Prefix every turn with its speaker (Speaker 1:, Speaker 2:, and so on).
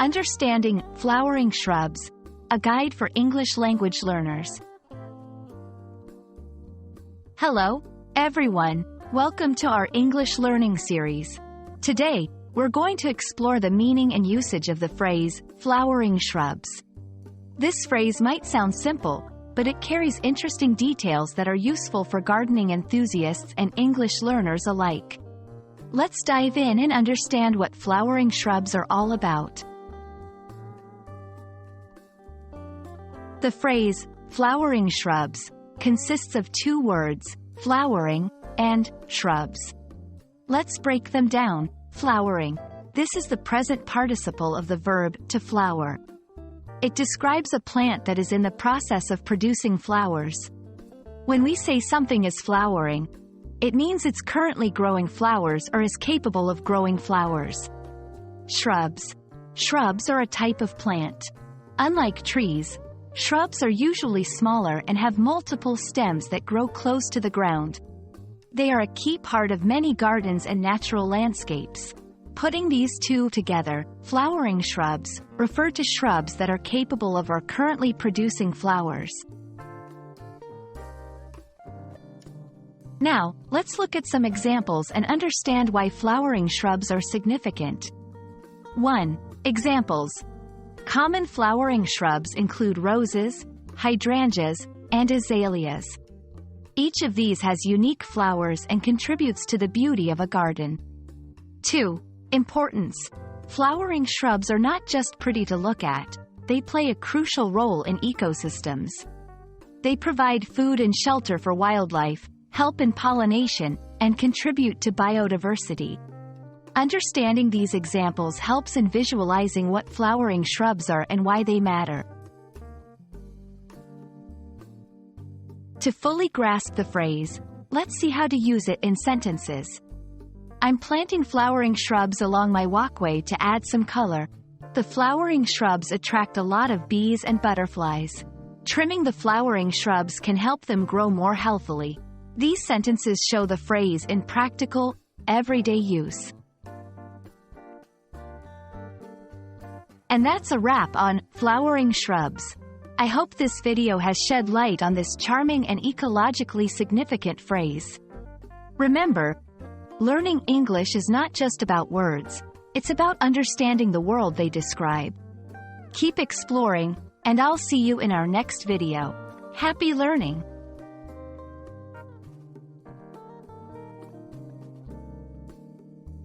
Speaker 1: Understanding Flowering Shrubs, a guide for English language learners. Hello, everyone. Welcome to our English learning series. Today, we're going to explore the meaning and usage of the phrase, flowering shrubs. This phrase might sound simple, but it carries interesting details that are useful for gardening enthusiasts and English learners alike. Let's dive in and understand what flowering shrubs are all about. The phrase, flowering shrubs, consists of two words, flowering and shrubs. Let's break them down. Flowering. This is the present participle of the verb to flower. It describes a plant that is in the process of producing flowers. When we say something is flowering, it means it's currently growing flowers or is capable of growing flowers. Shrubs. Shrubs are a type of plant. Unlike trees, shrubs are usually smaller and have multiple stems that grow close to the ground. They are a key part of many gardens and natural landscapes. Putting these two together, flowering shrubs, refer to shrubs that are capable of or currently producing flowers. Now, let's look at some examples and understand why flowering shrubs are significant. 1. Examples. Common flowering shrubs include roses, hydrangeas, and azaleas. Each of these has unique flowers and contributes to the beauty of a garden. 2. Importance. Flowering shrubs are not just pretty to look at, they play a crucial role in ecosystems. They provide food and shelter for wildlife, help in pollination, and contribute to biodiversity. Understanding these examples helps in visualizing what flowering shrubs are and why they matter. To fully grasp the phrase, let's see how to use it in sentences. I'm planting flowering shrubs along my walkway to add some color. The flowering shrubs attract a lot of bees and butterflies. Trimming the flowering shrubs can help them grow more healthily. These sentences show the phrase in practical, everyday use. And that's a wrap on flowering shrubs. I hope this video has shed light on this charming and ecologically significant phrase. Remember, learning English is not just about words, it's about understanding the world they describe. Keep exploring, and I'll see you in our next video. Happy learning!